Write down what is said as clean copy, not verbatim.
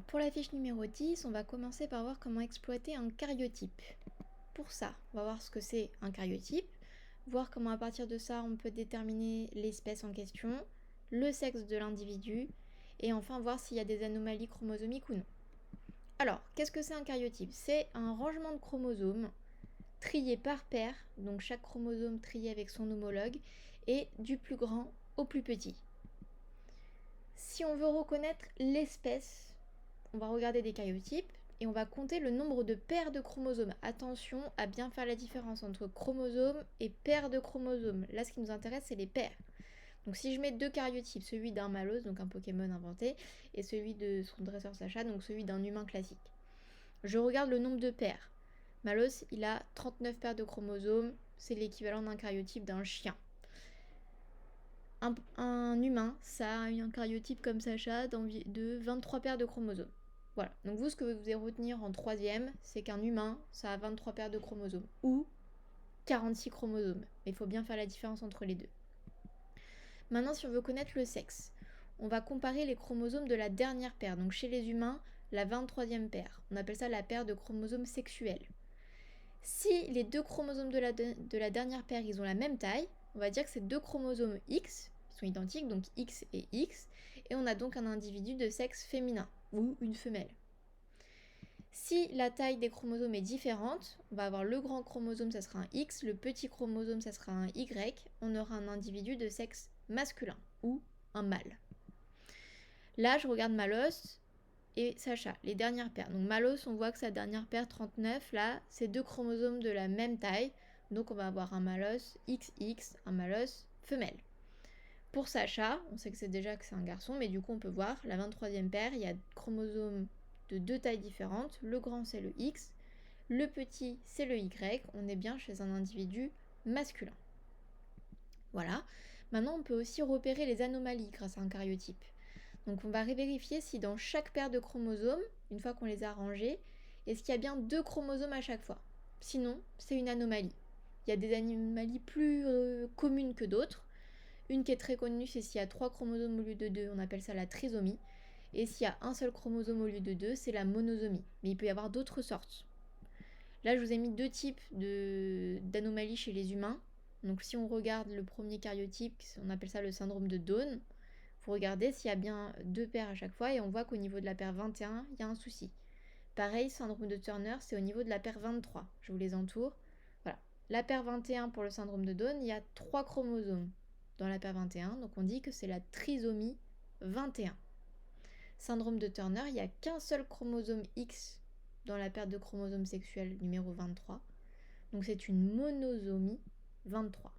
Alors pour la fiche numéro 10, on va commencer par voir comment exploiter un caryotype. Pour ça, on va voir ce que c'est un caryotype, voir comment à partir de ça on peut déterminer l'espèce en question, le sexe de l'individu, et enfin voir s'il y a des anomalies chromosomiques ou non. Alors, qu'est-ce que c'est un caryotype? C'est un rangement de chromosomes triés par paire, donc chaque chromosome trié avec son homologue, et du plus grand au plus petit. Si on veut reconnaître l'espèce, on va regarder des caryotypes et on va compter le nombre de paires de chromosomes. Attention à bien faire la différence entre chromosomes et paires de chromosomes. Là, ce qui nous intéresse, c'est les paires. Donc si je mets deux caryotypes, celui d'un Malos, donc un Pokémon inventé, et celui de son dresseur Sacha, donc celui d'un humain classique. Je regarde le nombre de paires. Malos, il a 39 paires de chromosomes, c'est l'équivalent d'un caryotype d'un chien. Un humain, ça a un caryotype comme Sacha de 23 paires de chromosomes. Voilà, donc vous, ce que vous devez retenir en troisième, c'est qu'un humain, ça a 23 paires de chromosomes, ou 46 chromosomes. Mais il faut bien faire la différence entre les deux. Maintenant, si on veut connaître le sexe, on va comparer les chromosomes de la dernière paire. Donc chez les humains, la 23e paire. On appelle ça la paire de chromosomes sexuels. Si les deux chromosomes de la dernière paire, ils ont la même taille, on va dire que c'est deux chromosomes X, qui sont identiques, donc X et X, et on a donc un individu de sexe féminin, ou une femelle. Si la taille des chromosomes est différente, on va avoir le grand chromosome, ça sera un X, le petit chromosome, ça sera un Y, on aura un individu de sexe masculin, ou un mâle. Là, je regarde Malos et Sacha, les dernières paires. Donc Malos, on voit que sa dernière paire, 39, là, c'est deux chromosomes de la même taille, donc on va avoir un Malos XX, un Malos femelle. Pour Sacha, on sait que c'est un garçon, mais du coup on peut voir, la 23e paire, il y a chromosomes de deux tailles différentes. Le grand c'est le X, le petit c'est le Y. On est bien chez un individu masculin. Voilà. Maintenant on peut aussi repérer les anomalies grâce à un caryotype. Donc on va vérifier si dans chaque paire de chromosomes, une fois qu'on les a rangés, est-ce qu'il y a bien deux chromosomes à chaque fois. Sinon, c'est une anomalie. Il y a des anomalies plus communes que d'autres. Une qui est très connue, c'est s'il y a 3 chromosomes au lieu de 2, on appelle ça la trisomie. Et s'il y a un seul chromosome au lieu de 2, c'est la monosomie. Mais il peut y avoir d'autres sortes. Là, je vous ai mis deux types d'anomalies chez les humains. Donc si on regarde le premier caryotype, on appelle ça le syndrome de Down, vous regardez s'il y a bien deux paires à chaque fois et on voit qu'au niveau de la paire 21, il y a un souci. Pareil, syndrome de Turner, c'est au niveau de la paire 23. Je vous les entoure. Voilà. La paire 21 pour le syndrome de Down, il y a 3 chromosomes dans la paire 21, donc on dit que c'est la trisomie 21. Syndrome de Turner, il n'y a qu'un seul chromosome X dans la paire de chromosomes sexuels numéro 23, donc c'est une monosomie 23.